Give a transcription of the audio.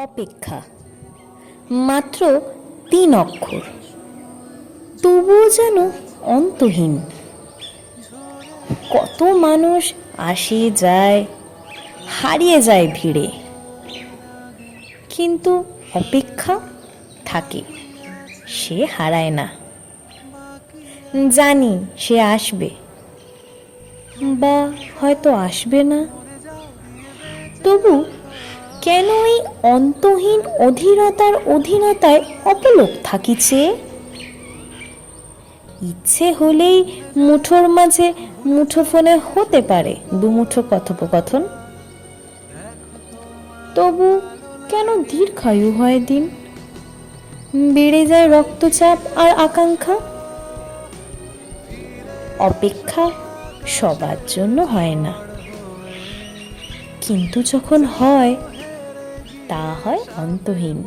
অপেক্ষা মাত্র 3 অক্ষর, তবুও যেন অন্তহীন। কত মানুষ আসে যায়, হারিয়ে যায় ভিড়ে, কিন্তু অপেক্ষা থাকে, সে হারায় না। জানি সে আসবে, বা হয়তো আসবে না, তবু কেন এই অন্তহীন অধীরতার অধীনতায় অপলোক থাকিছে? ইচ্ছে হলেই মুঠোর মাঝে মুঠোফোনে হতে পারে দুমুঠো কথোপকথন, তবু কেন দীর্ঘায়ু হয় দিন, বেড়ে যায় রক্তচাপ আর আকাঙ্ক্ষা? অপেক্ষা সবার জন্য হয় না, কিন্তু যখন হয় তা হয় অন্তহীন।